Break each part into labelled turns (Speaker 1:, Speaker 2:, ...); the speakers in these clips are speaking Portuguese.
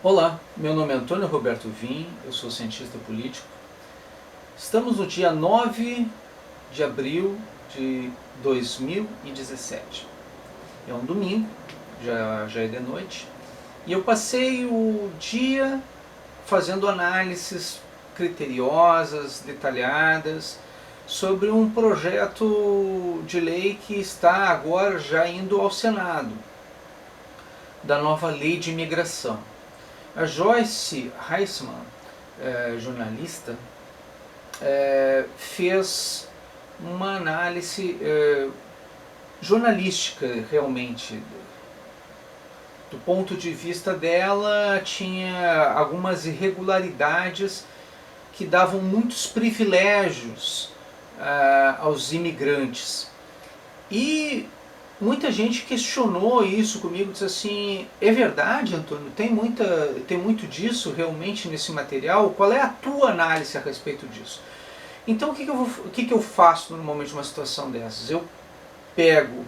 Speaker 1: Olá, meu nome é Antônio Roberto Vim, eu sou cientista político. Estamos no dia 9 de abril de 2017. É um domingo, já é de noite, e eu passei o dia fazendo análises criteriosas, detalhadas, sobre um projeto de lei que está agora já indo ao Senado, da nova lei de imigração. A Joyce Heisman, jornalista, fez uma análise jornalística realmente. Do ponto de vista dela, tinha algumas irregularidades que davam muitos privilégios aos imigrantes. E muita gente questionou isso comigo, disse assim: é verdade, Antônio? Tem muito disso realmente nesse material? Qual é a tua análise a respeito disso? Então o que eu faço normalmente numa situação dessas? Eu pego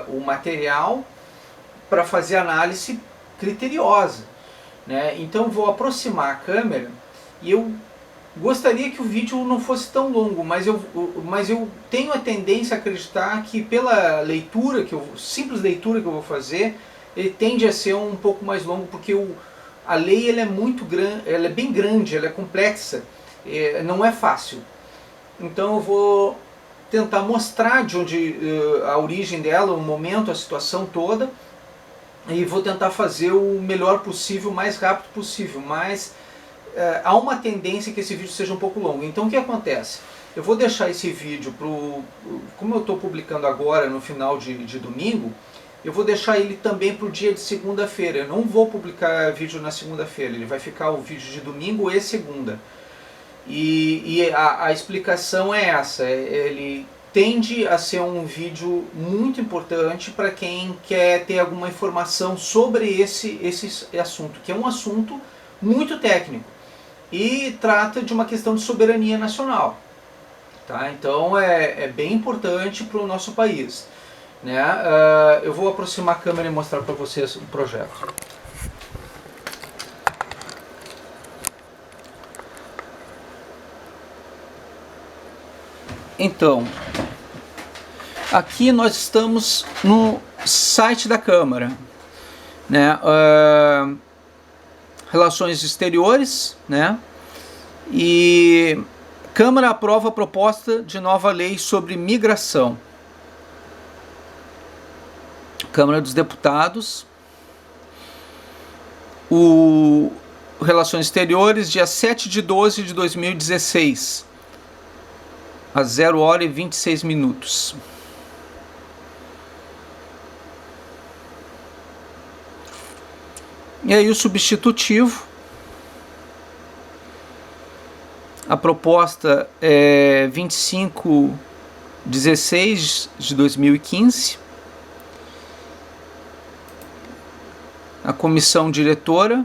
Speaker 1: o material para fazer análise criteriosa, né? Então vou aproximar a câmera e eu gostaria que o vídeo não fosse tão longo, mas eu tenho a tendência a acreditar que pela leitura, simples leitura que eu vou fazer, ele tende a ser um pouco mais longo, porque a lei ela é muito grande, ela é bem grande, ela é complexa, não é fácil. Então eu vou tentar mostrar de onde a origem dela, o momento, a situação toda, e vou tentar fazer o melhor possível, o mais rápido possível, mas há uma tendência que esse vídeo seja um pouco longo. Então o que acontece? Eu vou deixar esse vídeo como eu estou publicando agora no final de domingo, eu vou deixar ele também para o dia de segunda-feira. Eu não vou publicar vídeo na segunda-feira, ele vai ficar o vídeo de domingo e segunda. E a explicação é essa: ele tende a ser um vídeo muito importante para quem quer ter alguma informação sobre esse assunto, que é um assunto muito técnico e trata de uma questão de soberania nacional. Tá? Então é bem importante para o nosso país. Né? Eu vou aproximar a câmera e mostrar para vocês o projeto. Então, aqui nós estamos no site da Câmara, né? Relações Exteriores, né? E Câmara aprova a proposta de nova lei sobre migração. Câmara dos Deputados, Relações Exteriores, dia 7 de 12 de 2016, às 0 hora e 26 minutos. E aí o substitutivo, a proposta é 2516 de 2015, a comissão diretora,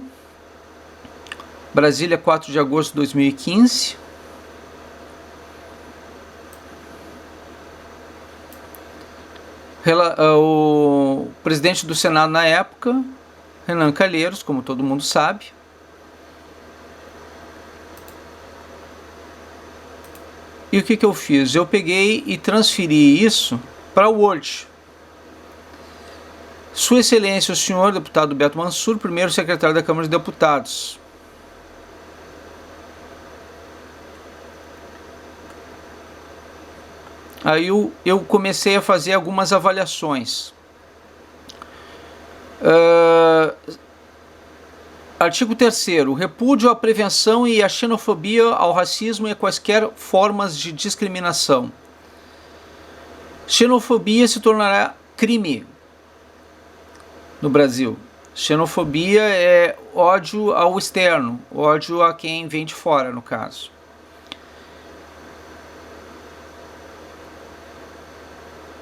Speaker 1: Brasília, 4 de agosto de 2015, o presidente do Senado na época, Renan Calheiros, como todo mundo sabe. E o que eu fiz? Eu peguei e transferi isso para o Word. Sua Excelência, o senhor deputado Beto Mansur, primeiro secretário da Câmara dos Deputados. Aí eu comecei a fazer algumas avaliações. Artigo 3º. Repúdio à prevenção e à xenofobia, ao racismo e a quaisquer formas de discriminação. Xenofobia se tornará crime no Brasil. Xenofobia é ódio ao externo, ódio a quem vem de fora, no caso.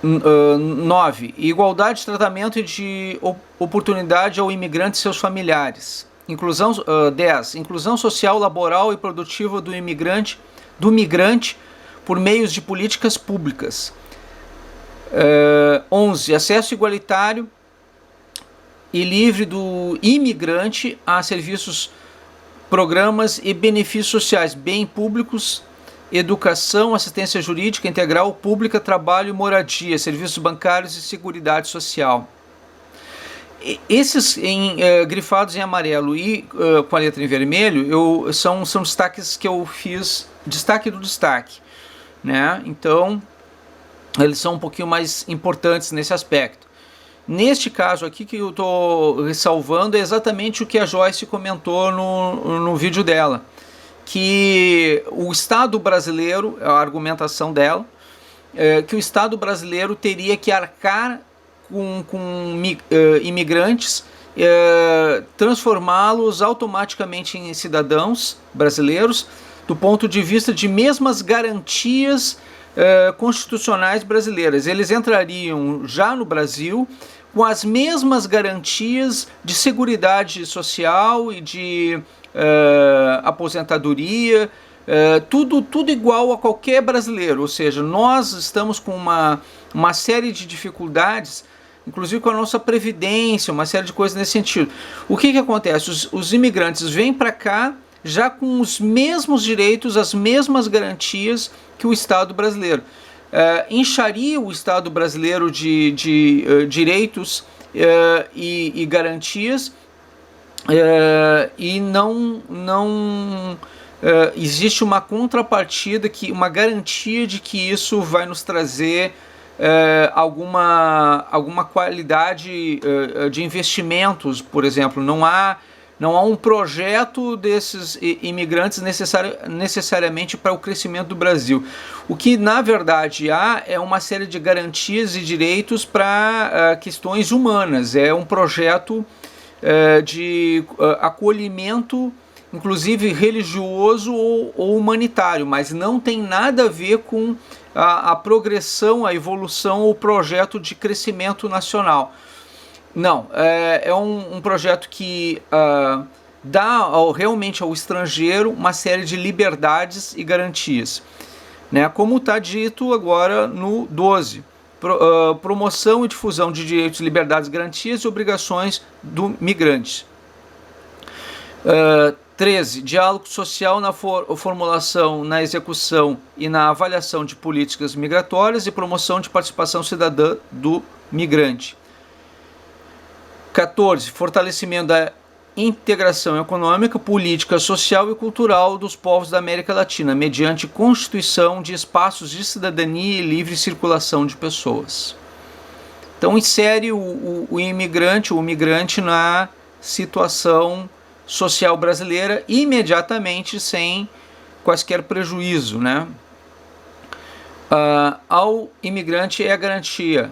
Speaker 1: Uh, 9. Igualdade de tratamento e de oportunidade ao imigrante e seus familiares. 10. Inclusão social, laboral e produtiva do migrante por meios de políticas públicas. 11. Acesso igualitário e livre do imigrante a serviços, programas e benefícios sociais, bem públicos, educação, assistência jurídica integral, pública, trabalho e moradia, serviços bancários e seguridade social. Esses grifados em amarelo e com a letra em vermelho são destaques que eu fiz, destaque do destaque, né? Então eles são um pouquinho mais importantes nesse aspecto. Neste caso aqui que eu estou ressalvando é exatamente o que a Joyce comentou no vídeo dela, que o Estado brasileiro, a argumentação dela, que o Estado brasileiro teria que arcar com imigrantes, transformá-los automaticamente em cidadãos brasileiros, do ponto de vista de mesmas garantias constitucionais brasileiras. Eles entrariam já no Brasil com as mesmas garantias de seguridade social e de aposentadoria, tudo igual a qualquer brasileiro. Ou seja, nós estamos com uma série de dificuldades, inclusive com a nossa previdência, uma série de coisas nesse sentido. O que acontece? Os imigrantes vêm para cá já com os mesmos direitos, as mesmas garantias que o Estado brasileiro. Incharia o Estado brasileiro de direitos e garantias, e não existe uma contrapartida, uma garantia de que isso vai nos trazer alguma qualidade de investimentos, por exemplo. Não há um projeto desses imigrantes necessariamente para o crescimento do Brasil. O que na verdade há é uma série de garantias e direitos para questões humanas. É um projeto de acolhimento, inclusive religioso ou humanitário, mas não tem nada a ver com a progressão, a evolução ou projeto de crescimento nacional. Não, é um projeto que dá realmente ao estrangeiro uma série de liberdades e garantias, né? Como está dito agora no 12, promoção e difusão de direitos, liberdades, garantias e obrigações do migrante. 13. Diálogo social na formulação, na execução e na avaliação de políticas migratórias e promoção de participação cidadã do migrante. 14. Fortalecimento da integração econômica, política, social e cultural dos povos da América Latina, mediante constituição de espaços de cidadania e livre circulação de pessoas. Então insere o migrante na situação social brasileira imediatamente, sem quaisquer prejuízo, né? Ao imigrante é a garantia.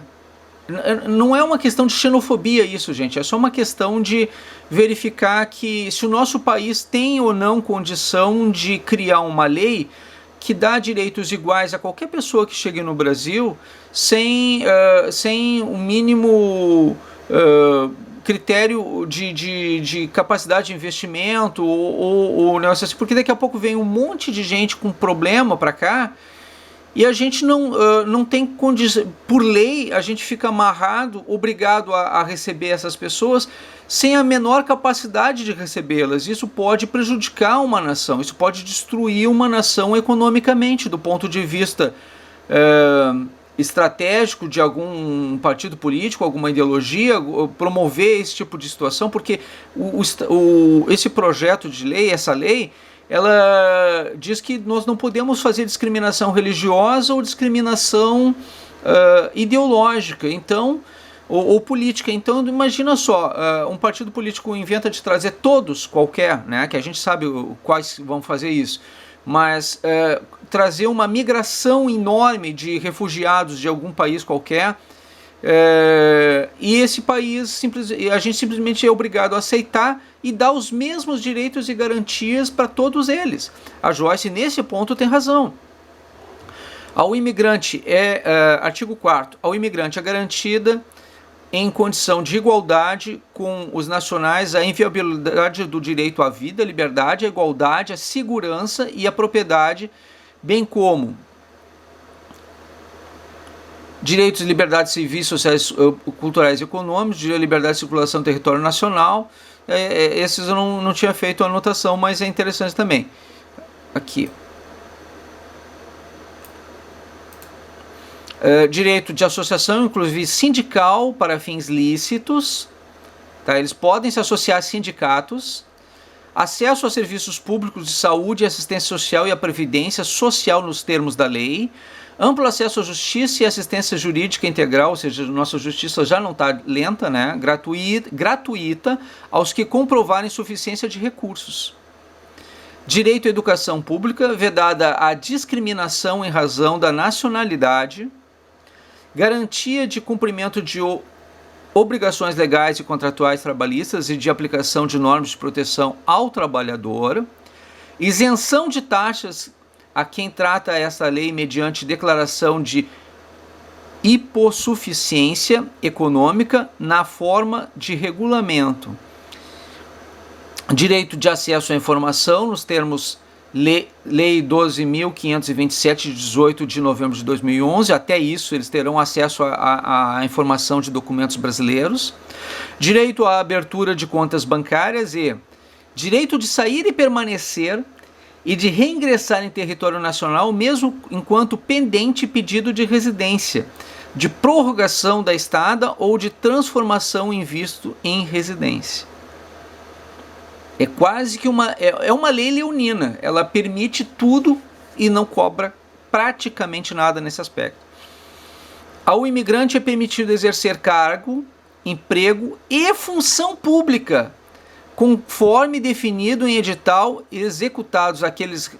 Speaker 1: Não é uma questão de xenofobia isso, gente, é só uma questão de verificar que se o nosso país tem ou não condição de criar uma lei que dá direitos iguais a qualquer pessoa que chegue no Brasil, sem um mínimo critério de capacidade de investimento ou negócio assim, porque daqui a pouco vem um monte de gente com problema para cá e a gente não tem condição. Por lei, a gente fica amarrado, obrigado a receber essas pessoas sem a menor capacidade de recebê-las. Isso pode prejudicar uma nação, isso pode destruir uma nação economicamente, do ponto de vista estratégico de algum partido político, alguma ideologia, promover esse tipo de situação, porque esse projeto de lei, essa lei, ela diz que nós não podemos fazer discriminação religiosa ou discriminação ideológica, então, ou política. Então, imagina só, um partido político inventa de trazer todos, qualquer, né, que a gente sabe quais vão fazer isso, mas trazer uma migração enorme de refugiados de algum país qualquer, e esse país, a gente simplesmente é obrigado a aceitar e dar os mesmos direitos e garantias para todos eles. A Joyce, nesse ponto, tem razão. Ao imigrante, artigo 4º, ao imigrante é garantida em condição de igualdade com os nacionais a inviolabilidade do direito à vida, à liberdade, à igualdade, à segurança e à propriedade, bem como direitos e liberdades civis, sociais, culturais e econômicos, direito à liberdade de circulação no território nacional. Esses eu não tinha feito a anotação, mas é interessante também. Aqui. Direito de associação, inclusive sindical, para fins lícitos. Tá? Eles podem se associar a sindicatos. Acesso a serviços públicos de saúde, assistência social e a previdência social nos termos da lei. Amplo acesso à justiça e assistência jurídica integral, ou seja, nossa justiça já não está lenta, né? Gratuita aos que comprovarem suficiência de recursos. Direito à educação pública, vedada a discriminação em razão da nacionalidade. Garantia de cumprimento de obrigações legais e contratuais trabalhistas e de aplicação de normas de proteção ao trabalhador. Isenção de taxas a quem trata essa lei mediante declaração de hipossuficiência econômica na forma de regulamento. Direito de acesso à informação nos termos Lei 12.527, de 18 de novembro de 2011, até isso eles terão acesso à informação de documentos brasileiros. Direito à abertura de contas bancárias e direito de sair e permanecer e de reingressar em território nacional, mesmo enquanto pendente pedido de residência, de prorrogação da estada ou de transformação em visto em residência. É quase que uma lei leonina, ela permite tudo e não cobra praticamente nada nesse aspecto. Ao imigrante é permitido exercer cargo, emprego e função pública, conforme definido em edital, executados aqueles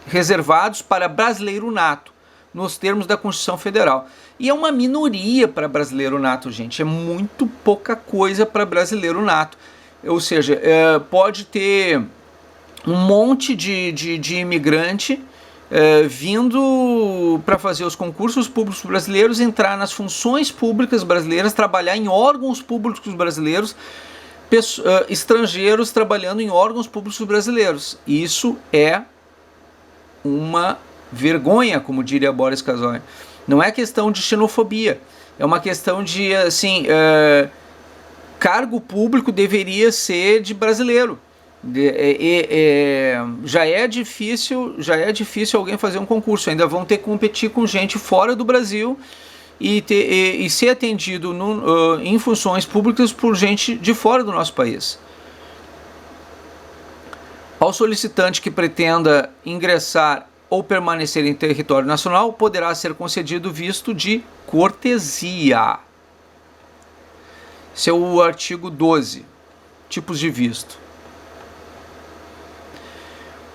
Speaker 1: reservados para brasileiro nato, nos termos da Constituição Federal. E é uma minoria para brasileiro nato, gente, é muito pouca coisa para brasileiro nato. Ou seja, pode ter um monte de imigrante vindo para fazer os concursos públicos brasileiros, entrar nas funções públicas brasileiras, trabalhar em órgãos públicos brasileiros, estrangeiros trabalhando em órgãos públicos brasileiros. Isso é uma vergonha, como diria Boris Casoy. Não é questão de xenofobia, é uma questão de, assim, cargo público deveria ser de brasileiro. Já é difícil alguém fazer um concurso, ainda vão ter que competir com gente fora do Brasil e ser atendido em funções públicas por gente de fora do nosso país. Ao solicitante que pretenda ingressar ou permanecer em território nacional, poderá ser concedido visto de cortesia. Esse é o artigo 12, tipos de visto.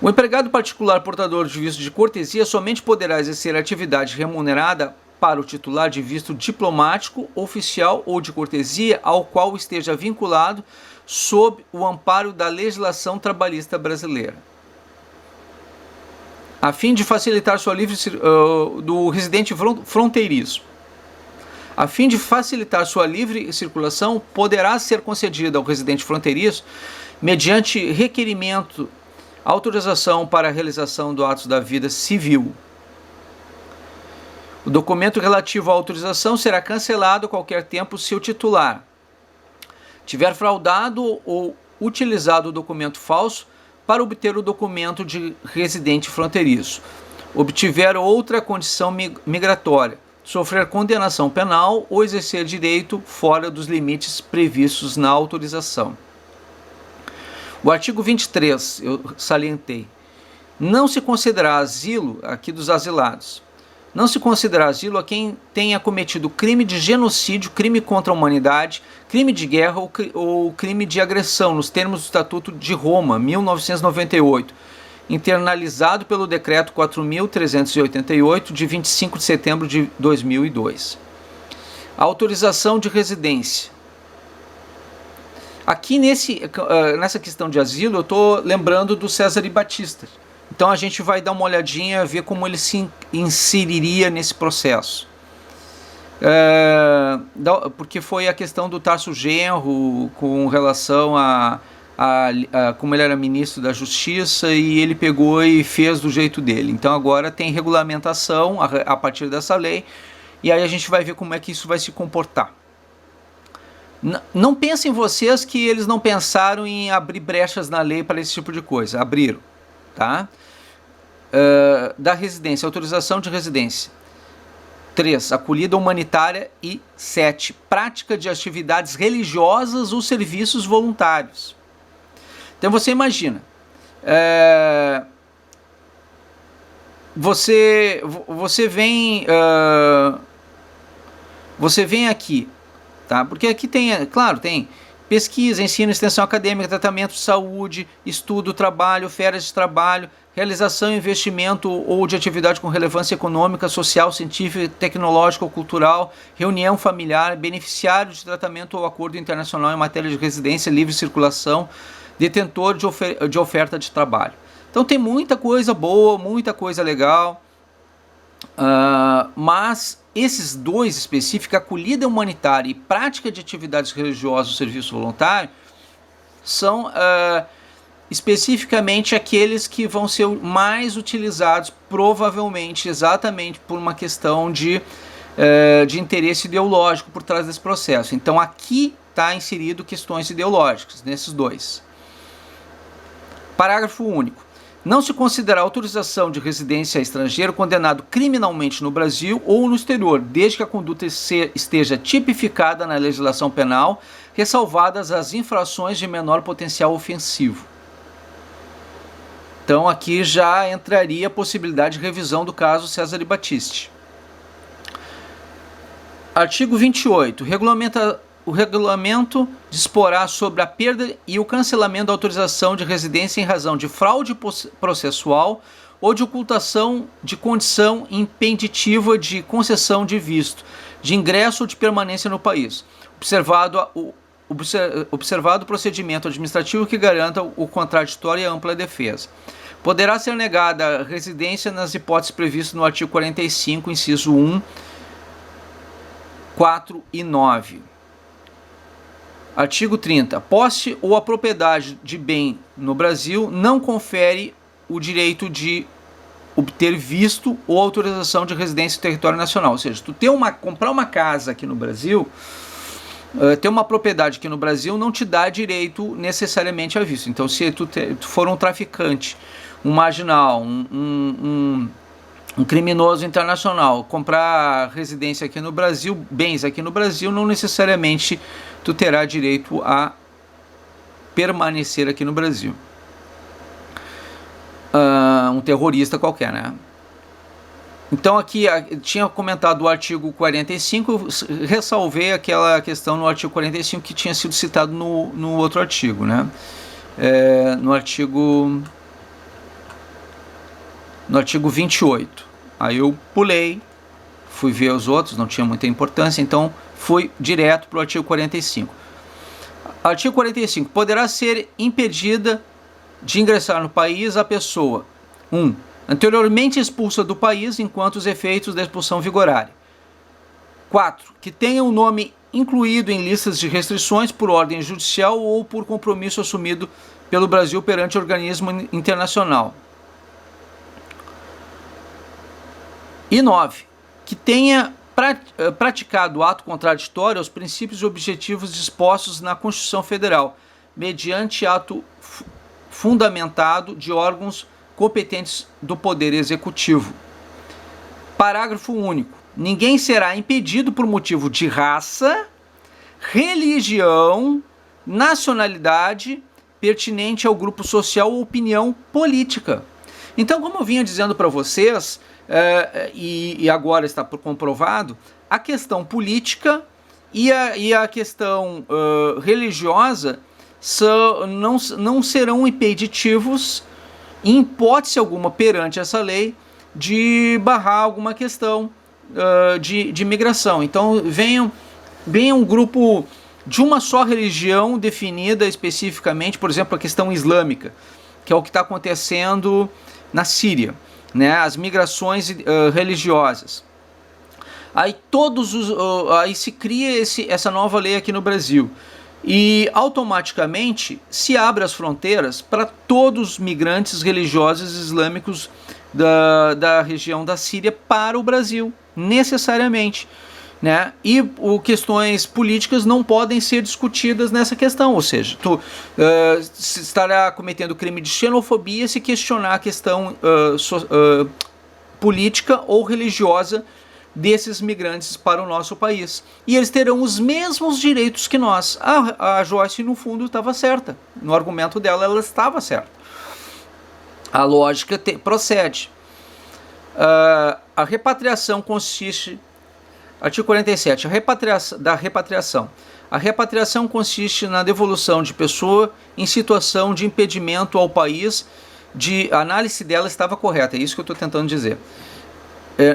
Speaker 1: O empregado particular portador de visto de cortesia somente poderá exercer atividade remunerada para o titular de visto diplomático, oficial ou de cortesia ao qual esteja vinculado sob o amparo da legislação trabalhista brasileira. A fim de facilitar sua livre do residente fronteiriço. A fim de facilitar sua livre circulação, poderá ser concedida ao residente fronteiriço, mediante requerimento, autorização para a realização do ato da vida civil. O documento relativo à autorização será cancelado a qualquer tempo se o titular tiver fraudado ou utilizado o documento falso para obter o documento de residente fronteiriço, obtiver outra condição migratória, sofrer condenação penal ou exercer direito fora dos limites previstos na autorização. O artigo 23, eu salientei. Não se considerará asilo, aqui dos asilados, não se considerará asilo a quem tenha cometido crime de genocídio, crime contra a humanidade, crime de guerra ou crime de agressão, nos termos do Estatuto de Roma, 1998, internalizado pelo Decreto 4.388, de 25 de setembro de 2002. A autorização de residência. Aqui nessa questão de asilo, eu estou lembrando do César Batista. Então a gente vai dar uma olhadinha, ver como ele se inseriria nesse processo. Porque foi a questão do Tarso Genro com relação a como ele era ministro da Justiça, e ele pegou e fez do jeito dele. Então agora tem regulamentação a partir dessa lei, e aí a gente vai ver como é que isso vai se comportar. Não pensem vocês que eles não pensaram em abrir brechas na lei para esse tipo de coisa. Abriram, tá? Da residência, autorização de residência. 3. Acolhida humanitária. E 7. Prática de atividades religiosas ou serviços voluntários. Então você imagina, você vem aqui, tá? Porque aqui tem, claro, tem pesquisa, ensino, extensão acadêmica, tratamento de saúde, estudo, trabalho, férias de trabalho, realização, investimento ou de atividade com relevância econômica, social, científica, tecnológica ou cultural, reunião familiar, beneficiário de tratamento ou acordo internacional em matéria de residência, livre circulação, detentor de oferta de trabalho. Então tem muita coisa boa, muita coisa legal, mas esses dois específicos, acolhida humanitária e prática de atividades religiosas ou serviço voluntário, são especificamente aqueles que vão ser mais utilizados, provavelmente exatamente por uma questão de interesse ideológico por trás desse processo. Então aqui está inserido questões ideológicas, nesses dois. Parágrafo único. Não se considerará autorização de residência a estrangeiro condenado criminalmente no Brasil ou no exterior, desde que a conduta esteja tipificada na legislação penal, ressalvadas as infrações de menor potencial ofensivo. Então aqui já entraria a possibilidade de revisão do caso César e Batiste. Artigo 28. O regulamento disporá sobre a perda e o cancelamento da autorização de residência em razão de fraude processual ou de ocultação de condição impeditiva de concessão de visto, de ingresso ou de permanência no país, observado o procedimento administrativo que garanta o contraditório e a ampla defesa. Poderá ser negada a residência nas hipóteses previstas no artigo 45, inciso 1, 4 e 9. Artigo 30. Posse ou a propriedade de bem no Brasil não confere o direito de obter visto ou autorização de residência no território nacional. Ou seja, tu comprar uma casa aqui no Brasil, ter uma propriedade aqui no Brasil não te dá direito necessariamente a visto. Então, se tu for um traficante, um marginal, um criminoso internacional, comprar residência aqui no Brasil, bens aqui no Brasil, não necessariamente tu terá direito a permanecer aqui no Brasil. Um terrorista qualquer, né? Então aqui tinha comentado o artigo 45, ressalvei aquela questão no artigo 45 que tinha sido citado no outro artigo, né? No artigo 28. Aí eu pulei, fui ver os outros, não tinha muita importância, então fui direto para o artigo 45. Artigo 45. Poderá ser impedida de ingressar no país a pessoa 1. Anteriormente expulsa do país enquanto os efeitos da expulsão vigorarem. 4. Que tenha o nome incluído em listas de restrições por ordem judicial ou por compromisso assumido pelo Brasil perante organismo internacional. E 9. Que tenha praticado ato contraditório aos princípios e objetivos dispostos na Constituição Federal, mediante ato fundamentado de órgãos competentes do Poder Executivo. Parágrafo único. Ninguém será impedido por motivo de raça, religião, nacionalidade, pertinente ao grupo social ou opinião política. Então, como eu vinha dizendo para vocês, e agora está comprovado, a questão política e a questão religiosa não serão impeditivos, em hipótese alguma, perante essa lei, de barrar alguma questão de migração. Então, venha um grupo de uma só religião definida especificamente, por exemplo, a questão islâmica, que é o que está acontecendo na Síria, né, as migrações religiosas. Aí aí se cria essa nova lei aqui no Brasil e automaticamente se abre as fronteiras para todos os migrantes religiosos islâmicos da região da Síria para o Brasil, necessariamente. Né? E questões políticas não podem ser discutidas nessa questão, ou seja, tu estará cometendo crime de xenofobia se questionar a questão política ou religiosa desses migrantes para o nosso país. E eles terão os mesmos direitos que nós. A Joyce, no fundo, estava certa. No argumento dela, ela estava certa. A lógica procede. A repatriação consiste... Artigo 47. Da repatriação. A repatriação consiste na devolução de pessoa em situação de impedimento ao país. A análise dela estava correta, é isso que eu estou tentando dizer.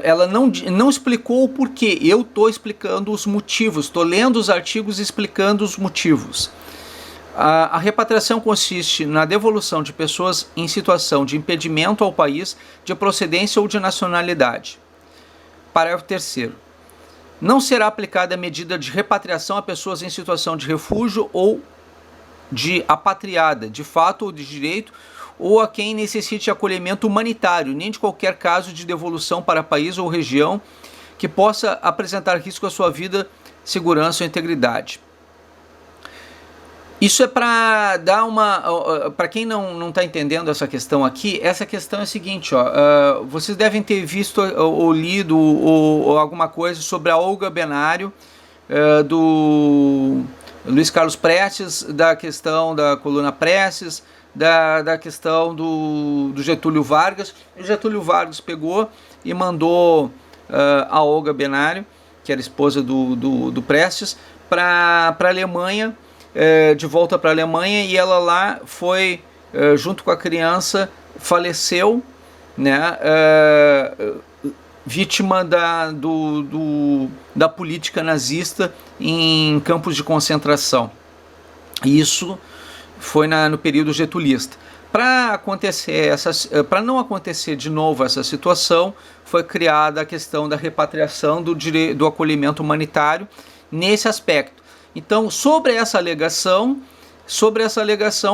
Speaker 1: Ela não explicou o porquê, eu estou explicando os motivos, estou lendo os artigos explicando os motivos. A repatriação consiste na devolução de pessoas em situação de impedimento ao país de procedência ou de nacionalidade. Parágrafo 3º. Não será aplicada a medida de repatriação a pessoas em situação de refúgio ou de apatriada, de fato ou de direito, ou a quem necessite acolhimento humanitário, nem de qualquer caso de devolução para país ou região que possa apresentar risco à sua vida, segurança ou integridade. Isso é para dar uma... Para quem não está entendendo essa questão aqui, essa questão é a seguinte, vocês devem ter visto ou lido ou alguma coisa sobre a Olga Benário, do Luiz Carlos Prestes, da questão da coluna Prestes, da questão do Getúlio Vargas. O Getúlio Vargas pegou e mandou a Olga Benário, que era esposa do Prestes, para a Alemanha, de volta para a Alemanha, e ela lá foi, junto com a criança, faleceu, né, vítima da política nazista em campos de concentração. Isso foi no período getulista. Para não acontecer de novo essa situação, foi criada a questão da repatriação do acolhimento humanitário nesse aspecto. Então, sobre essa alegação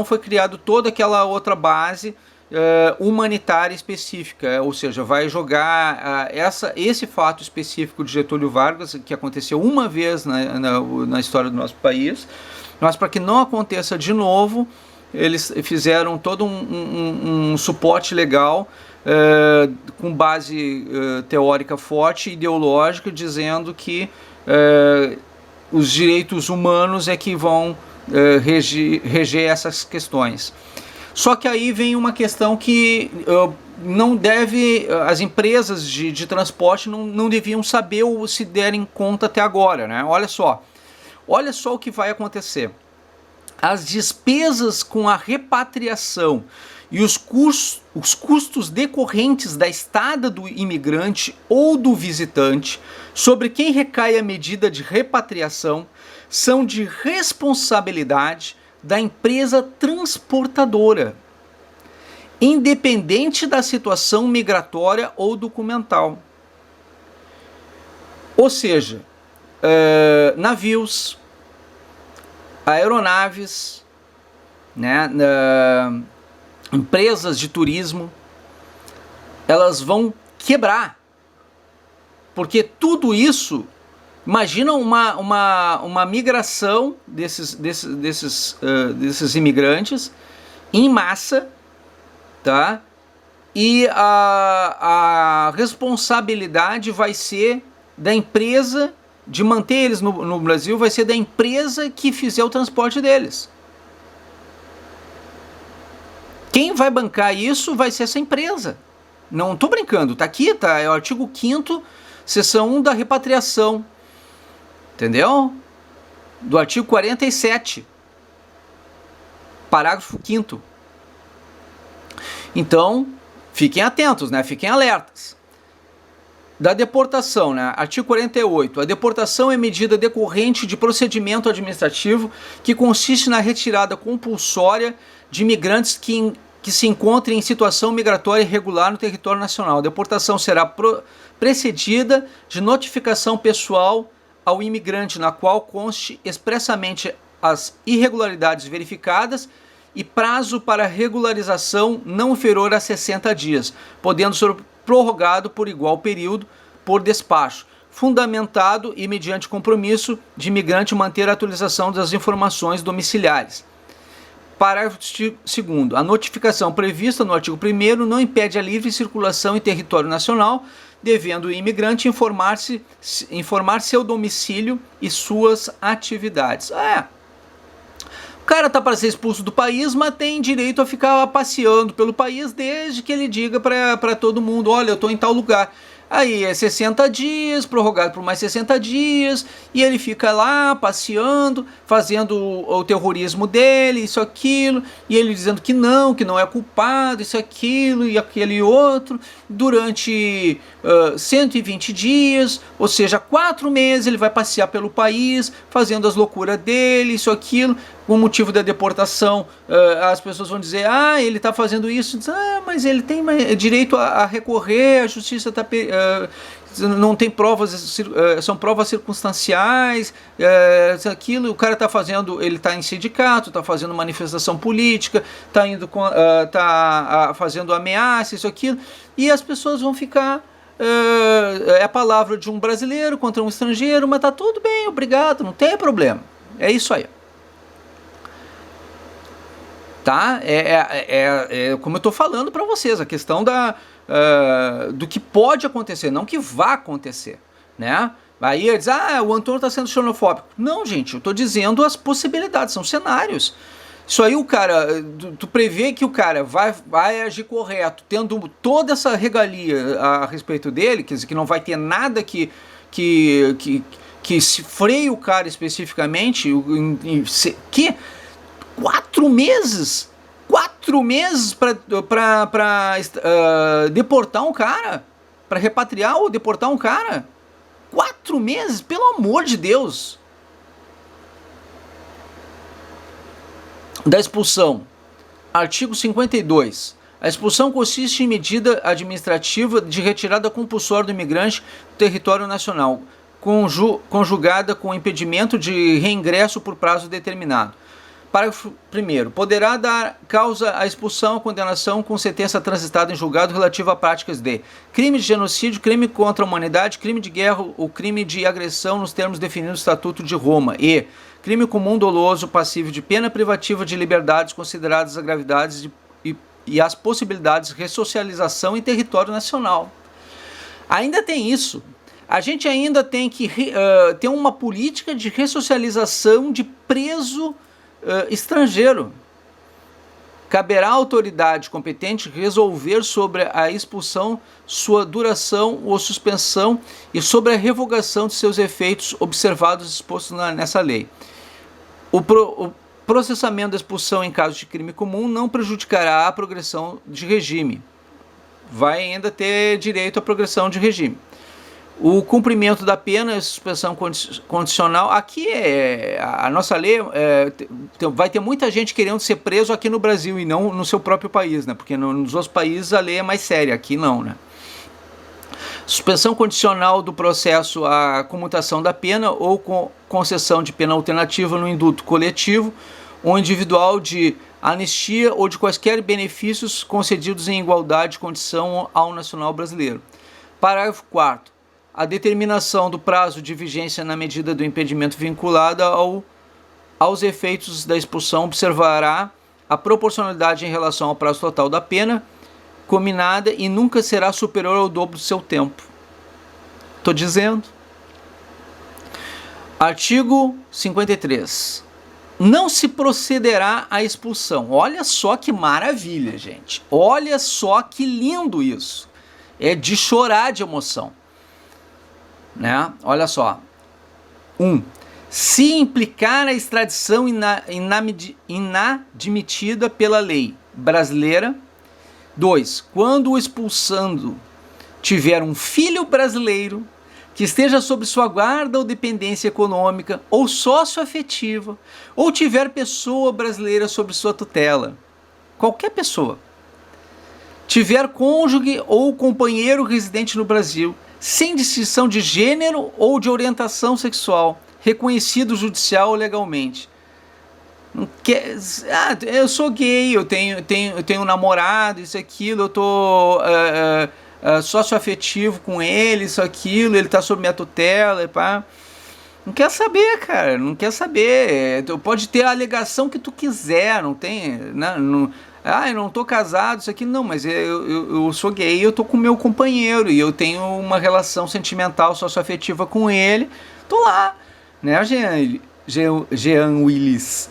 Speaker 1: foi criado toda aquela outra base humanitária específica, ou seja, vai jogar esse fato específico de Getúlio Vargas, que aconteceu uma vez na história do nosso país, mas para que não aconteça de novo, eles fizeram todo um suporte legal com base teórica forte, ideológica, dizendo que os direitos humanos é que vão reger essas questões. Só que aí vem uma questão que não deve, as empresas de transporte não deviam saber ou se derem conta até agora, né? Olha só o que vai acontecer. As despesas com a repatriação e os custos decorrentes da estada do imigrante ou do visitante, sobre quem recai a medida de repatriação, são de responsabilidade da empresa transportadora, independente da situação migratória ou documental. Ou seja, navios, aeronaves, né, empresas de turismo, elas vão quebrar, porque tudo isso, imagina uma migração desses imigrantes em massa, tá? E a responsabilidade vai ser da empresa de manter eles no Brasil, vai ser da empresa que fizer o transporte deles. Quem vai bancar isso vai ser essa empresa. Não estou brincando, tá aqui, tá? É o artigo 5º, seção 1 da repatriação. Entendeu? Do artigo 47, parágrafo 5º. Então, fiquem atentos, né? Fiquem alertas. Da deportação, né? Artigo 48. A deportação é medida decorrente de procedimento administrativo que consiste na retirada compulsória de imigrantes que se encontrem em situação migratória irregular no território nacional. A deportação será precedida de notificação pessoal ao imigrante, na qual conste expressamente as irregularidades verificadas e prazo para regularização não inferior a 60 dias, podendo ser prorrogado por igual período por despacho, fundamentado e mediante compromisso de imigrante manter a atualização das informações domiciliares. Parágrafo 2º. A notificação prevista no artigo 1º não impede a livre circulação em território nacional, devendo o imigrante informar seu domicílio e suas atividades. O cara tá para ser expulso do país, mas tem direito a ficar passeando pelo país desde que ele diga para todo mundo, olha, eu tô em tal lugar. Aí é 60 dias, prorrogado por mais 60 dias, e ele fica lá passeando, fazendo o terrorismo dele, isso, aquilo, e ele dizendo que não é culpado, isso, aquilo e aquele outro, durante 120 dias, ou seja, 4 meses ele vai passear pelo país, fazendo as loucuras dele, isso, aquilo. Com o motivo da deportação, as pessoas vão dizer, ele está fazendo isso, mas ele tem direito a recorrer, a justiça está... não tem provas, são provas circunstanciais, aquilo, o cara está fazendo, ele está em sindicato, está fazendo manifestação política, está indo fazendo ameaça, isso, aquilo, e as pessoas vão ficar... é a palavra de um brasileiro contra um estrangeiro, mas tá tudo bem, obrigado, não tem problema. É isso aí. Tá? Como eu estou falando para vocês, a questão do que pode acontecer, não que vá acontecer, né? Aí ele diz, o Antônio está sendo xenofóbico. Não, gente, eu estou dizendo as possibilidades, são cenários. Isso aí o cara, tu prevê que o cara vai agir correto, tendo toda essa regalia a respeito dele, quer dizer, que não vai ter nada que se freie o cara especificamente, que 4 meses? 4 meses para deportar um cara? Para repatriar ou deportar um cara? 4 meses? Pelo amor de Deus! Da expulsão. Artigo 52. A expulsão consiste em medida administrativa de retirada compulsória do imigrante do território nacional, conjugada com impedimento de reingresso por prazo determinado. Parágrafo 1º. Poderá dar causa à expulsão ou condenação com sentença transitada em julgado relativa a práticas de crime de genocídio, crime contra a humanidade, crime de guerra ou crime de agressão nos termos definidos no Estatuto de Roma e crime comum doloso passível de pena privativa de liberdades consideradas as gravidades e as possibilidades de ressocialização em território nacional. Ainda tem isso. A gente ainda tem que ter uma política de ressocialização de preso estrangeiro. Caberá à autoridade competente resolver sobre a expulsão, sua duração ou suspensão e sobre a revogação de seus efeitos observados expostos nessa lei. O processamento da expulsão em caso de crime comum não prejudicará a progressão de regime. Vai ainda ter direito à progressão de regime. O cumprimento da pena e suspensão condicional, aqui a nossa lei vai ter muita gente querendo ser preso aqui no Brasil e não no seu próprio país, né? Porque nos outros países a lei é mais séria, aqui não, né? Suspensão condicional do processo à comutação da pena ou concessão de pena alternativa no indulto coletivo ou individual de anistia ou de quaisquer benefícios concedidos em igualdade de condição ao nacional brasileiro. Parágrafo 4º. A determinação do prazo de vigência na medida do impedimento vinculada aos efeitos da expulsão observará a proporcionalidade em relação ao prazo total da pena combinada e nunca será superior ao dobro do seu tempo. Estou dizendo. Artigo 53. Não se procederá à expulsão. Olha só que maravilha, gente. Olha só que lindo isso. É de chorar de emoção. Né? Olha só. 1. Se implicar a extradição inadmitida pela lei brasileira. 2. Quando o expulsando tiver um filho brasileiro que esteja sob sua guarda ou dependência econômica ou socioafetiva, ou tiver pessoa brasileira sob sua tutela. Qualquer pessoa. Tiver cônjuge ou companheiro residente no Brasil, sem distinção de gênero ou de orientação sexual, reconhecido judicial ou legalmente. Não quer, eu sou gay, eu tenho um namorado, isso, aquilo, eu tô sócio-afetivo com ele, isso, aquilo, ele tá sob minha tutela, pá. Não quer saber, cara, não quer saber. Tu pode ter a alegação que tu quiser, não tem, né, não, eu não tô casado, isso aqui, não, mas eu sou gay, eu tô com meu companheiro e eu tenho uma relação sentimental, socioafetiva com ele, tô lá, né, Jean Willis.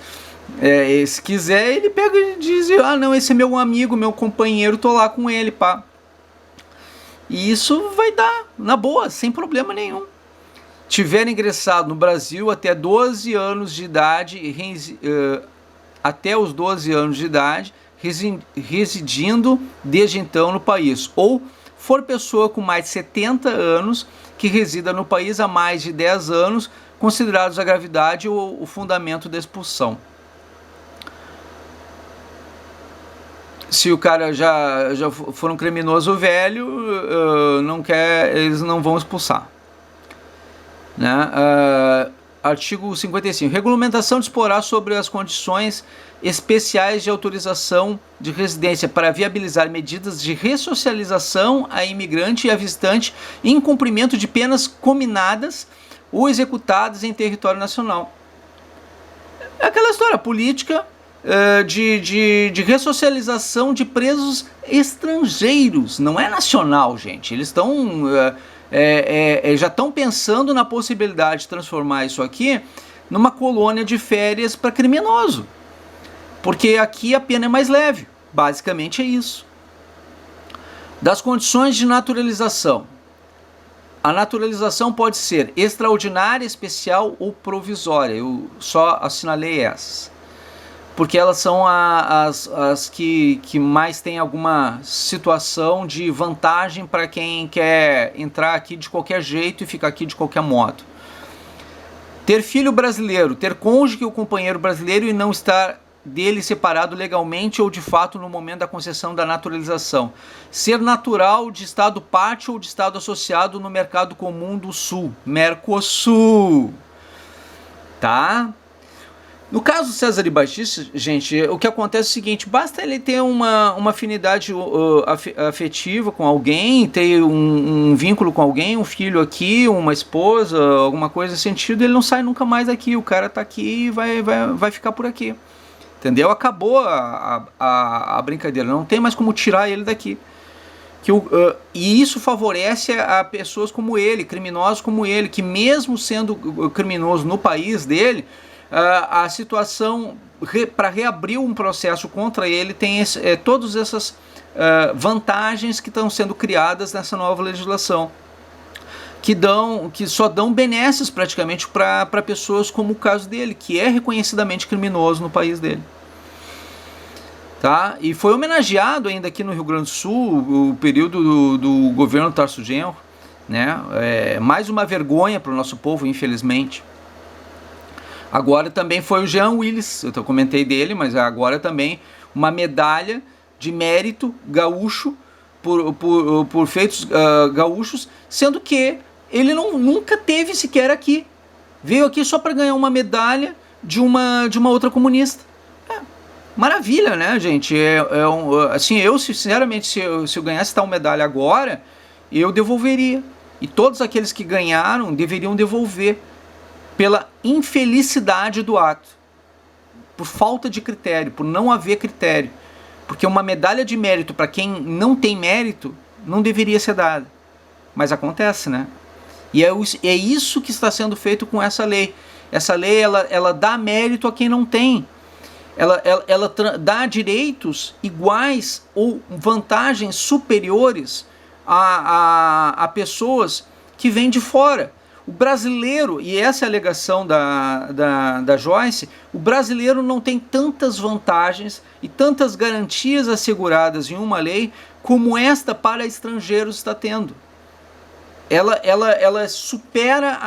Speaker 1: Se quiser, ele pega e diz, não, esse é meu amigo, meu companheiro, tô lá com ele, pá. E isso vai dar, na boa, sem problema nenhum. Tiver ingressado no Brasil até 12 anos de idade, até os 12 anos de idade, residindo desde então no país, ou for pessoa com mais de 70 anos que resida no país há mais de 10 anos, considerados a gravidade ou o fundamento da expulsão. Se o cara já for um criminoso velho, eles não vão expulsar. Né? Artigo 55. Regulamentação disporá sobre as condições especiais de autorização de residência para viabilizar medidas de ressocialização a imigrante e avistante em cumprimento de penas cominadas ou executadas em território nacional. É aquela história política de ressocialização de presos estrangeiros, não é nacional, gente. Eles estão já estão pensando na possibilidade de transformar isso aqui numa colônia de férias para criminoso, porque aqui a pena é mais leve, basicamente é isso. Das condições de naturalização. A naturalização pode ser extraordinária, especial ou provisória. Eu só assinalei essas, porque elas são as que mais tem alguma situação de vantagem para quem quer entrar aqui de qualquer jeito e ficar aqui de qualquer modo. Ter filho brasileiro, ter cônjuge ou companheiro brasileiro e não estar dele separado legalmente ou de fato no momento da concessão da naturalização. Ser natural de Estado parte ou de Estado associado no Mercado Comum do Sul, Mercosul. Tá? No caso do César e Batista, gente, o que acontece é o seguinte, basta ele ter uma afinidade afetiva com alguém, ter um vínculo com alguém, um filho aqui, uma esposa, alguma coisa nesse sentido, ele não sai nunca mais daqui, o cara tá aqui e vai ficar por aqui. Entendeu? Acabou a brincadeira, não tem mais como tirar ele daqui. E isso favorece a pessoas como ele, criminosos como ele, que mesmo sendo criminoso no país dele, a situação para reabrir um processo contra ele tem todas essas vantagens que estão sendo criadas nessa nova legislação, que só dão benesses praticamente para pessoas como o caso dele, que é reconhecidamente criminoso no país dele. Tá? E foi homenageado ainda aqui no Rio Grande do Sul, o período do governo Tarso Genro, né? Mais uma vergonha para o nosso povo, infelizmente. Agora também foi o Jean Willis, eu comentei dele, mas agora também uma medalha de mérito gaúcho por feitos gaúchos, sendo que ele nunca teve sequer aqui. Veio aqui só para ganhar uma medalha de uma outra comunista. Maravilha, né, gente? Assim, eu sinceramente, se eu ganhasse tal medalha agora, eu devolveria. E todos aqueles que ganharam deveriam devolver pela infelicidade do ato, por falta de critério, por não haver critério. Porque uma medalha de mérito para quem não tem mérito não deveria ser dada. Mas acontece, né? E é isso que está sendo feito com essa lei. Essa lei, ela dá mérito a quem não tem. Ela dá direitos iguais ou vantagens superiores a pessoas que vêm de fora. O brasileiro, e essa é a alegação da Joyce, o brasileiro não tem tantas vantagens e tantas garantias asseguradas em uma lei como esta para estrangeiros está tendo. Ela supera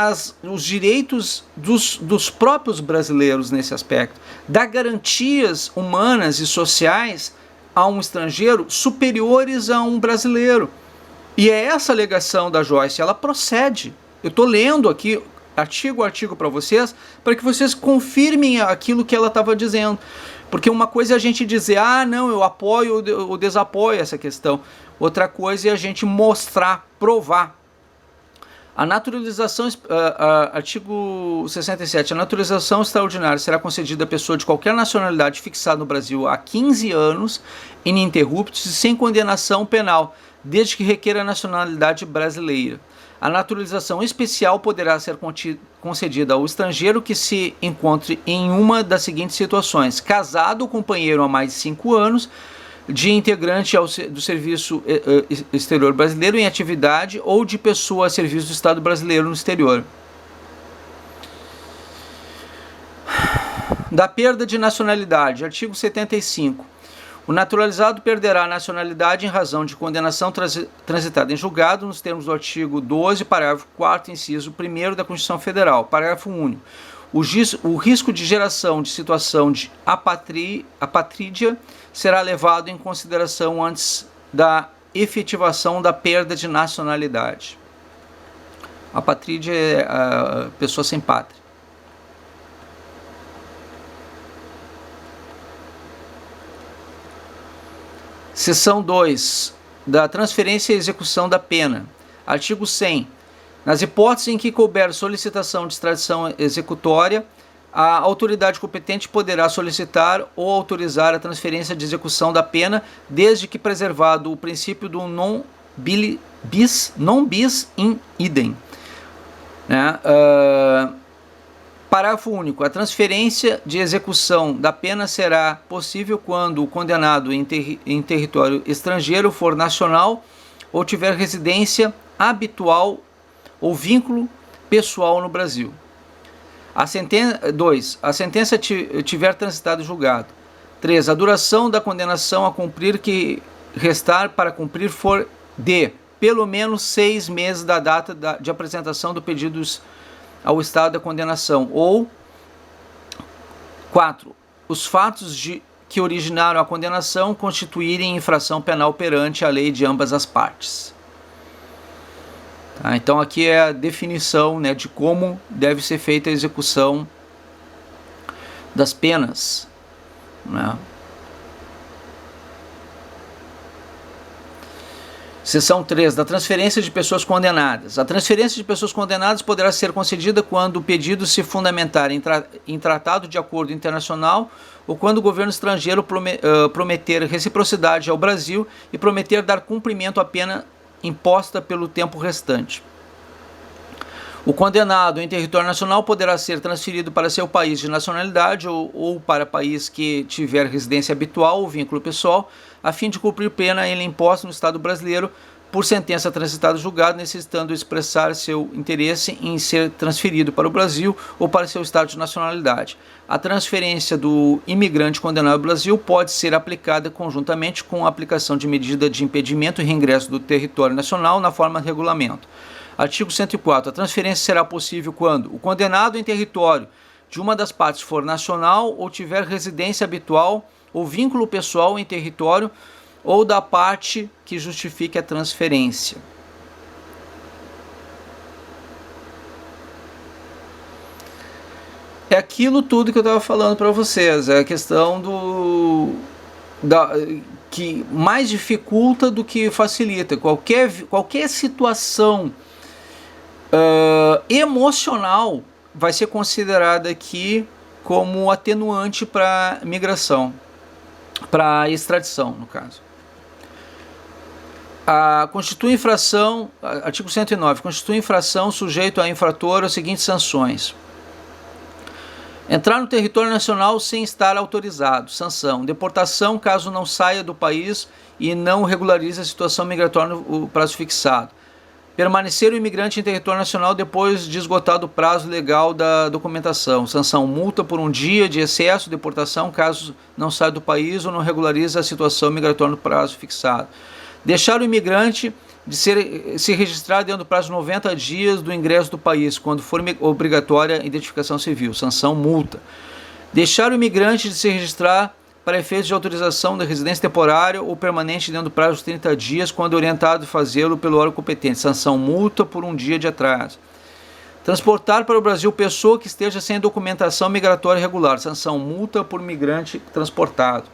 Speaker 1: os direitos dos próprios brasileiros nesse aspecto, dá garantias humanas e sociais a um estrangeiro superiores a um brasileiro. E é essa a alegação da Joyce, ela procede. Eu estou lendo aqui artigo para vocês, para que vocês confirmem aquilo que ela estava dizendo. Porque uma coisa é a gente dizer, ah, não, eu apoio ou desapoio essa questão. Outra coisa é a gente mostrar, provar. A naturalização, artigo 67, a naturalização extraordinária será concedida a pessoa de qualquer nacionalidade fixada no Brasil há 15 anos, ininterruptos e sem condenação penal, desde que requeira a nacionalidade brasileira. A naturalização especial poderá ser concedida ao estrangeiro que se encontre em uma das seguintes situações: casado ou companheiro há mais de 5 anos, de integrante do Serviço Exterior Brasileiro em atividade ou de pessoa a serviço do Estado brasileiro no exterior. Da perda de nacionalidade, artigo 75. O naturalizado perderá a nacionalidade em razão de condenação transitada em julgado nos termos do artigo 12, parágrafo 4º, inciso 1º da Constituição Federal, parágrafo único. O risco de geração de situação de apatrídia será levado em consideração antes da efetivação da perda de nacionalidade. Apatrídia é a pessoa sem pátria. Seção 2. Da transferência e execução da pena. Artigo 100. Nas hipóteses em que couber solicitação de extradição executória, a autoridade competente poderá solicitar ou autorizar a transferência de execução da pena, desde que preservado o princípio do non bis in idem. Parágrafo único. A transferência de execução da pena será possível quando o condenado em território estrangeiro for nacional ou tiver residência habitual ou vínculo pessoal no Brasil. 2. A sentença tiver transitado julgado. 3. A duração da condenação a cumprir que restar para cumprir for de pelo menos 6 meses da data de apresentação do pedido ao estado da condenação. Ou 4. Os fatos que originaram a condenação constituírem infração penal perante a lei de ambas as partes. Então aqui é a definição, né, de como deve ser feita a execução das penas, né? Seção 3. Da transferência de pessoas condenadas. A transferência de pessoas condenadas poderá ser concedida quando o pedido se fundamentar em tratado de acordo internacional ou quando o governo estrangeiro prometer reciprocidade ao Brasil e prometer dar cumprimento à pena imposta pelo tempo restante. O condenado em território nacional poderá ser transferido para seu país de nacionalidade ou para país que tiver residência habitual ou vínculo pessoal, a fim de cumprir pena ele imposta no Estado brasileiro por sentença transitada julgado, necessitando expressar seu interesse em ser transferido para o Brasil ou para seu estado de nacionalidade. A transferência do imigrante condenado ao Brasil pode ser aplicada conjuntamente com a aplicação de medida de impedimento e reingresso do território nacional na forma de regulamento. Artigo 104. A transferência será possível quando o condenado em território de uma das partes for nacional ou tiver residência habitual ou vínculo pessoal em território ou da parte que justifique a transferência. É aquilo tudo que eu estava falando para vocês, é a questão que mais dificulta do que facilita. Qualquer situação emocional vai ser considerada aqui como atenuante para migração, para extradição, no caso. Constitui infração, artigo 109, constitui infração sujeito a infrator as seguintes sanções: entrar no território nacional sem estar autorizado, sanção; deportação caso não saia do país e não regularize a situação migratória no prazo fixado; permanecer o imigrante em território nacional depois de esgotado o prazo legal da documentação, sanção; multa por um dia de excesso; deportação caso não saia do país ou não regularize a situação migratória no prazo fixado; deixar o imigrante de se registrar dentro do prazo de 90 dias do ingresso do país, quando for obrigatória a identificação civil, sanção, multa; deixar o imigrante de se registrar para efeitos de autorização da residência temporária ou permanente dentro do prazo de 30 dias, quando orientado a fazê-lo pelo órgão competente, sanção, multa por um dia de atraso;
Speaker 2: Transportar para o Brasil pessoa que esteja sem documentação migratória regular, sanção, multa por migrante transportado.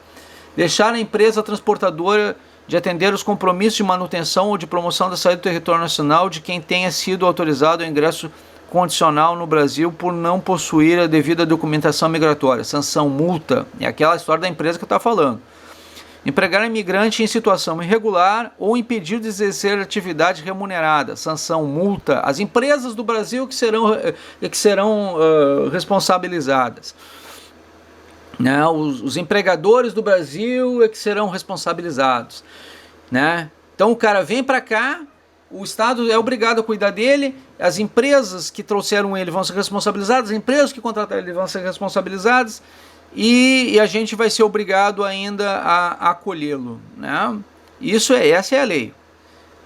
Speaker 2: Deixar a empresa transportadora de atender os compromissos de manutenção ou de promoção da saída do território nacional de quem tenha sido autorizado ao ingresso condicional no Brasil por não possuir a devida documentação migratória, sanção, multa, é aquela história da empresa que eu estava falando. Empregar imigrante em situação irregular ou impedir de exercer atividade remunerada, sanção, multa. As empresas do Brasil que serão responsabilizadas. Né? Os empregadores do Brasil é que serão responsabilizados. Né? Então o cara vem para cá, o Estado é obrigado a cuidar dele, as empresas que trouxeram ele vão ser responsabilizadas, as empresas que contrataram ele vão ser responsabilizadas, e a gente vai ser obrigado ainda a acolhê-lo, né? Essa é a lei.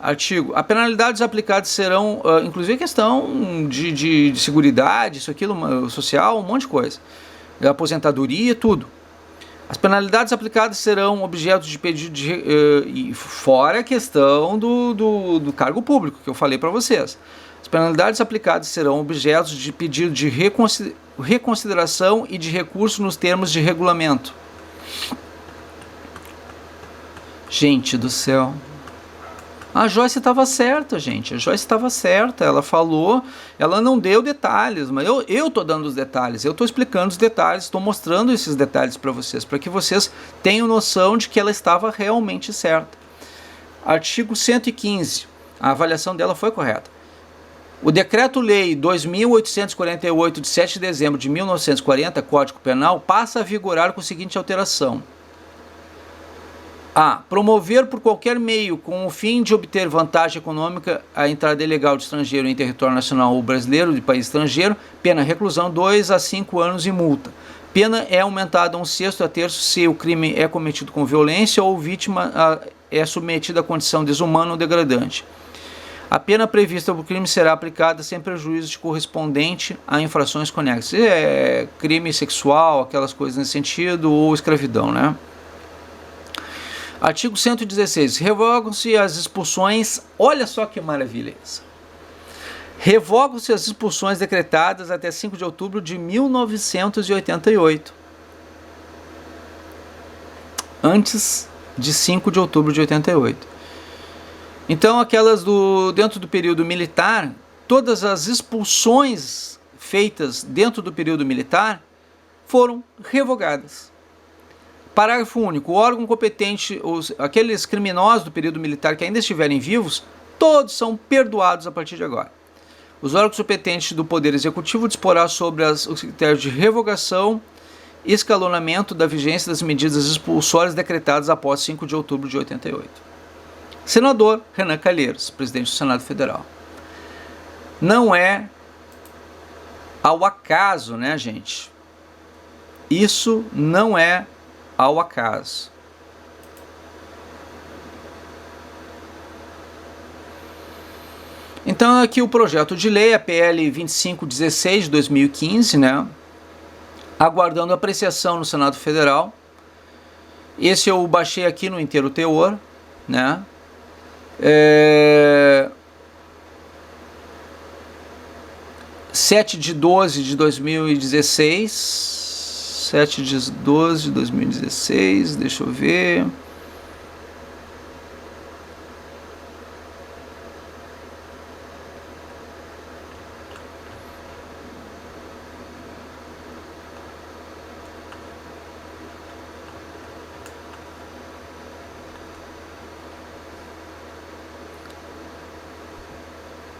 Speaker 2: Artigo. As penalidades aplicadas serão, inclusive questão de seguridade, isso, aquilo, social, um monte de coisa. Aposentadoria, tudo. As penalidades aplicadas serão objeto de pedido fora a questão do cargo público, que eu falei para vocês. As penalidades aplicadas serão objetos de pedido de reconsideração e de recurso nos termos de regulamento. Gente do céu. A Joyce estava certa, gente. A Joyce estava certa. Ela falou, ela não deu detalhes, mas eu estou dando os detalhes. Eu estou explicando os detalhes, estou mostrando esses detalhes para vocês, para que vocês tenham noção de que ela estava realmente certa. Artigo 115. A avaliação dela foi correta. O Decreto-Lei 2.848, de 7 de dezembro de 1940, Código Penal, passa a vigorar com a seguinte alteração. A. Promover por qualquer meio, com o fim de obter vantagem econômica, a entrada ilegal de estrangeiro em território nacional ou brasileiro de país estrangeiro, pena reclusão 2 a 5 anos e multa. Pena é aumentada a 1/6 a 1/3 se o crime é cometido com violência ou vítima é submetida a condição desumana ou degradante. A pena prevista por crime será aplicada sem prejuízo de correspondente a infrações conexas. Crime sexual, aquelas coisas nesse sentido, ou escravidão, né? Artigo 116. Revogam-se as expulsões. Olha só que maravilha isso. Revogam-se as expulsões decretadas até 5 de outubro de 1988. Antes de 5 de outubro de 88. Então, aquelas dentro do período militar, todas as expulsões feitas dentro do período militar foram revogadas. Parágrafo único. O órgão competente, aqueles criminosos do período militar que ainda estiverem vivos, todos são perdoados a partir de agora. Os órgãos competentes do Poder Executivo disporá sobre os critérios de revogação e escalonamento da vigência das medidas expulsórias decretadas após 5 de outubro de 88. Senador Renan Calheiros, presidente do Senado Federal. Não é ao acaso, né, gente? Isso não é ao acaso. Então aqui o projeto de lei, a PL 2516 de 2015, né? Aguardando apreciação no Senado Federal. Esse eu baixei aqui no inteiro teor, né? 7 de 12 de 2016, 7 de 12 de 2016, deixa eu ver.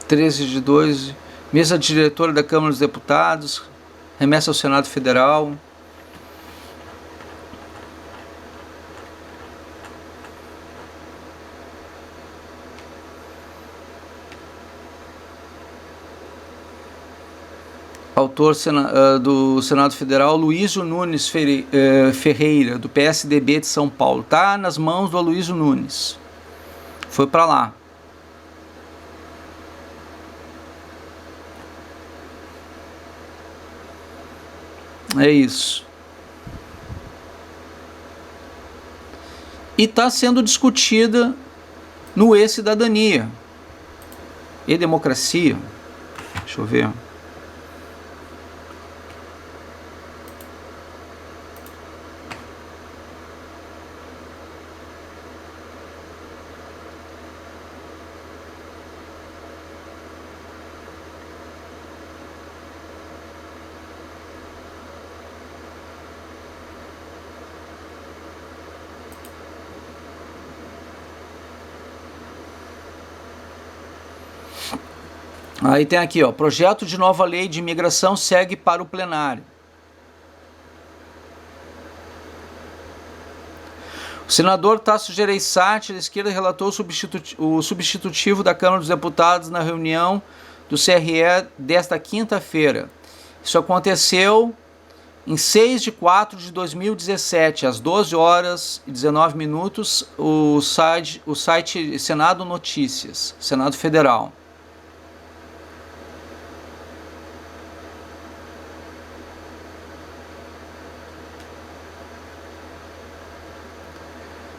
Speaker 2: de 12, mesa diretora da Câmara dos Deputados, remessa ao Senado Federal. Autor do Senado Federal, Aloysio Nunes Ferreira, do PSDB de São Paulo. Tá nas mãos do Aloysio Nunes. Foi para lá. É isso. E está sendo discutida no E-Cidadania e Democracia. Deixa eu ver. Aí tem aqui, ó, projeto de nova lei de imigração segue para o plenário. O senador Tasso Gereissati, da esquerda, relatou o substitutivo da Câmara dos Deputados na reunião do CRE desta quinta-feira. Isso aconteceu em 6 de 4 de 2017, às 12 horas e 19 minutos, o site Senado Notícias, Senado Federal.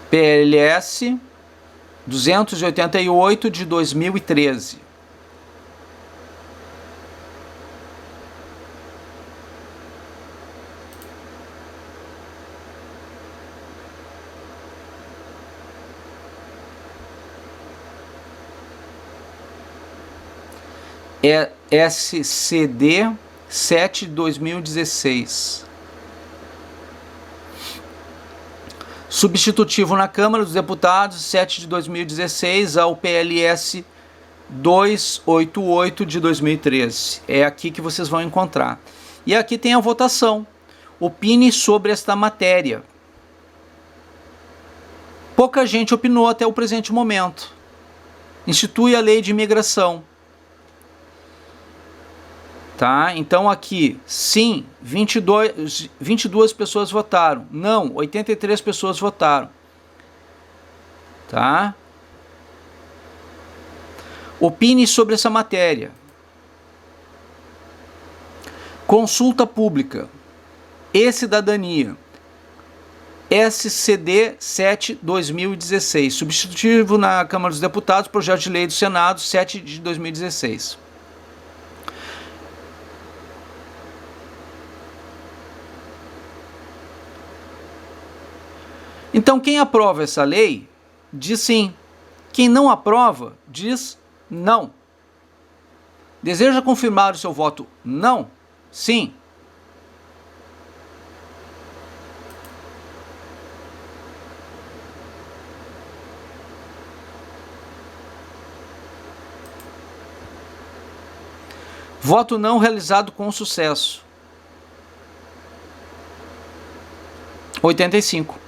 Speaker 2: PLS 288 de 2013. SCD 7 de 2016. Substitutivo na Câmara dos Deputados 7 de 2016 ao PLS 288 de 2013. É aqui que vocês vão encontrar. E aqui tem a votação. Opine sobre esta matéria. Pouca gente opinou até o presente momento. Institui a lei de imigração. Tá? Então aqui, sim, 22 pessoas votaram. Não, 83 pessoas votaram. Tá? Opine sobre essa matéria. Consulta pública. E-cidadania. SCD 7 2016. Substitutivo na Câmara dos Deputados, projeto de lei do Senado 7 de 2016. Então, quem aprova essa lei, diz sim. Quem não aprova, diz não. Deseja confirmar o seu voto não? Sim. Voto não realizado com sucesso. 85.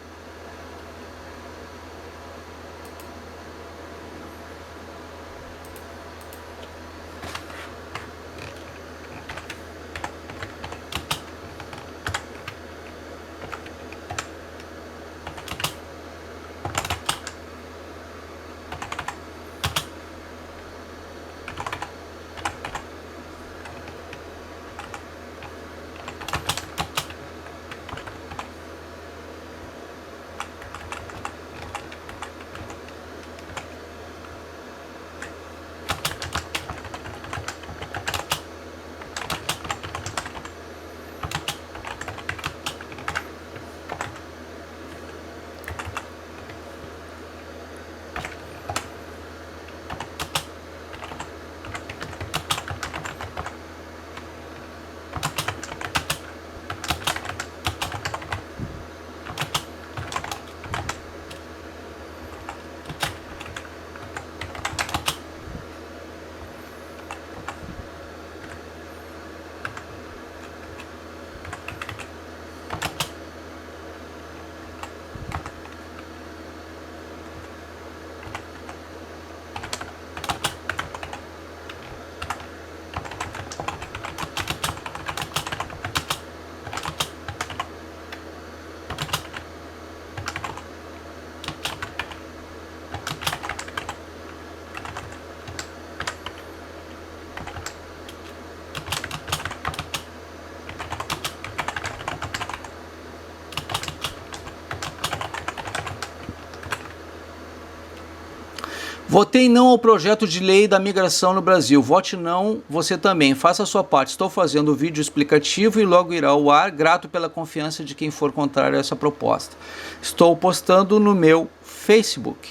Speaker 2: Votei não ao projeto de lei da migração no Brasil. Vote não, você também. Faça a sua parte. Estou fazendo o vídeo explicativo e logo irá ao ar. Grato pela confiança de quem for contrário a essa proposta. Estou postando no meu Facebook.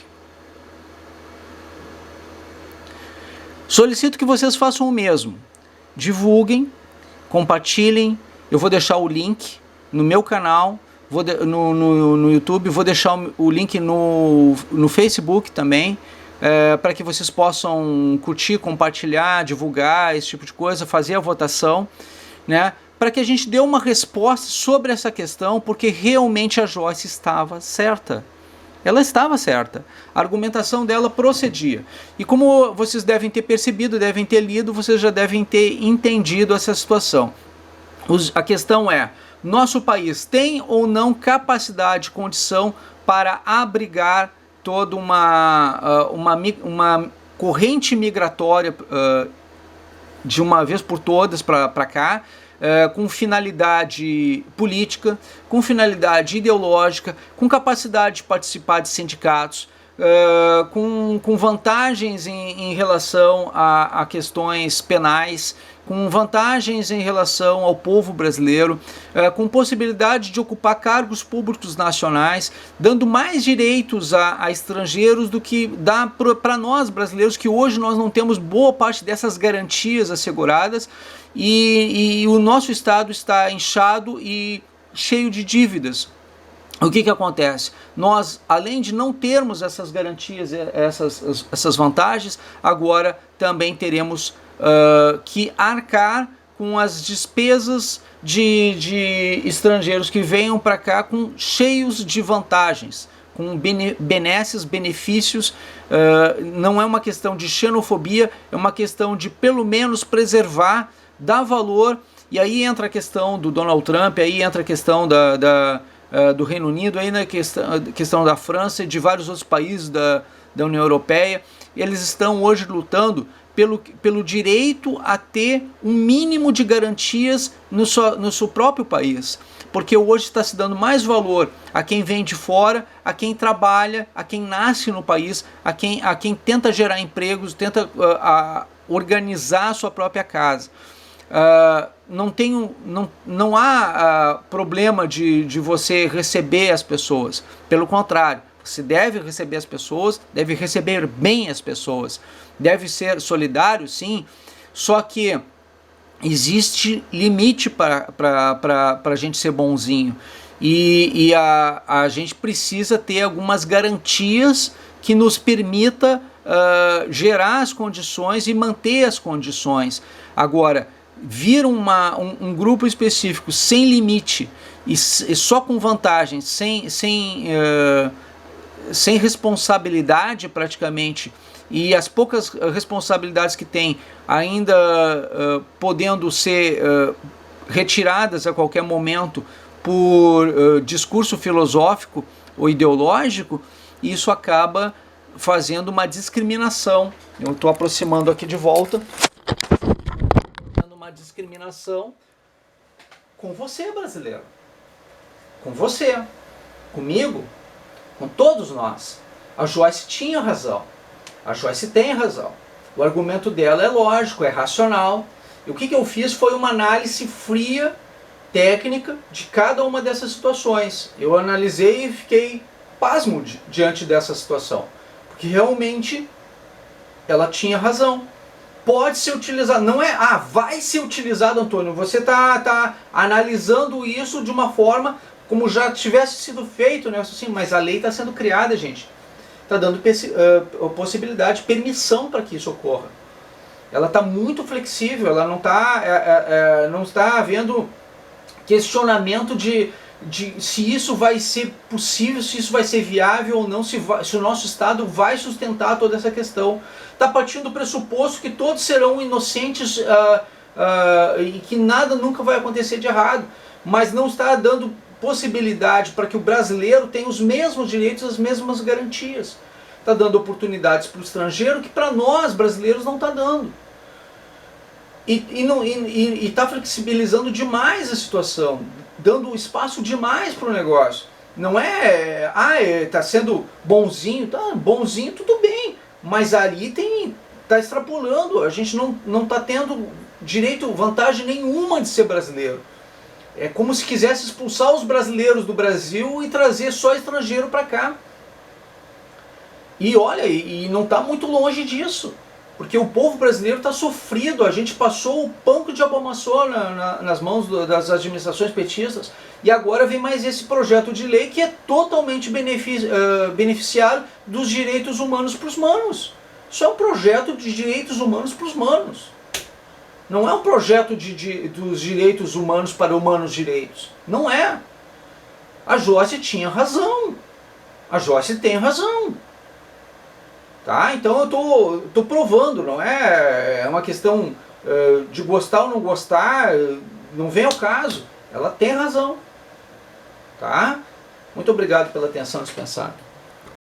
Speaker 2: Solicito que vocês façam o mesmo. Divulguem, compartilhem. Eu vou deixar o link no meu canal, no YouTube. Vou deixar o link no Facebook também. para que vocês possam curtir, compartilhar, divulgar, esse tipo de coisa, fazer a votação, né? Para que a gente dê uma resposta sobre essa questão, porque realmente a Joyce estava certa. Ela estava certa. A argumentação dela procedia. E como vocês devem ter percebido, devem ter lido, vocês já devem ter entendido essa situação. A questão é, nosso país tem ou não capacidade, condição para abrigar toda uma corrente migratória de uma vez por todas para cá, com finalidade política, com finalidade ideológica, com capacidade de participar de sindicatos, com vantagens em relação a questões penais, com vantagens em relação ao povo brasileiro, com possibilidade de ocupar cargos públicos nacionais, dando mais direitos a estrangeiros do que dá para nós brasileiros, que hoje nós não temos boa parte dessas garantias asseguradas, e o nosso Estado está inchado e cheio de dívidas. O que acontece? Nós, além de não termos essas garantias, essas vantagens, agora também teremos que arcar com as despesas de estrangeiros que venham para cá cheios de vantagens, com benesses, benefícios. Não é uma questão de xenofobia, é uma questão de pelo menos preservar, dar valor. E aí entra a questão do Donald Trump, aí entra a questão do Reino Unido, aí na questão da França e de vários outros países da União Europeia. Eles estão hoje lutando pelo direito a ter um mínimo de garantias no seu próprio país, porque hoje está se dando mais valor a quem vem de fora, a quem trabalha, a quem nasce no país, a quem tenta gerar empregos, tenta organizar a sua própria casa. Não há problema de você receber as pessoas, pelo contrário, você deve receber as pessoas, deve receber bem as pessoas, deve ser solidário, sim, só que existe limite para a gente ser bonzinho, e a gente precisa ter algumas garantias que nos permita gerar as condições e manter as condições. Agora, vir um grupo específico sem limite e só com vantagens, sem responsabilidade praticamente, e as poucas responsabilidades que tem ainda podendo ser retiradas a qualquer momento por discurso filosófico ou ideológico, isso acaba fazendo uma discriminação. Eu estou aproximando aqui de volta. Uma discriminação com você, brasileiro. Com você. Comigo. Com todos nós. A Joyce tinha razão. A Joyce tem razão. O argumento dela é lógico, é racional. E o que eu fiz foi uma análise fria, técnica, de cada uma dessas situações. Eu analisei e fiquei pasmo diante dessa situação. Porque realmente ela tinha razão. Pode ser utilizado, não é, vai ser utilizado, Antônio. Você está analisando isso de uma forma como já tivesse sido feito, né? Assim, mas a lei está sendo criada, gente. Está dando possibilidade, permissão para que isso ocorra. Ela está muito flexível, ela não está havendo questionamento de se isso vai ser possível, se isso vai ser viável ou não, se o nosso Estado vai sustentar toda essa questão. Está partindo do pressuposto que todos serão inocentes e que nada nunca vai acontecer de errado, mas não está dando possibilidade para que o brasileiro tenha os mesmos direitos, as mesmas garantias. Está dando oportunidades para o estrangeiro que para nós brasileiros não está dando. E está flexibilizando demais a situação, dando espaço demais para o negócio. Não é, está sendo bonzinho, tá, bonzinho tudo bem, mas ali está extrapolando, a gente não está tendo direito, vantagem nenhuma de ser brasileiro. É como se quisesse expulsar os brasileiros do Brasil e trazer só estrangeiro para cá. E olha, e não está muito longe disso.
Speaker 1: Porque o povo brasileiro está sofrido, a gente passou o pão que o diabo amassou nas mãos das administrações petistas, e agora vem mais esse projeto de lei que é totalmente beneficiário dos direitos humanos para os manos. Isso é um projeto de direitos humanos para os manos. Não é um projeto dos direitos humanos para humanos direitos. Não é. A Joyce tinha razão. A Joyce tem razão. Tá? Então eu tô provando, não é uma questão de gostar ou não gostar, não vem ao caso. Ela tem razão. Tá? Muito obrigado pela atenção dispensada.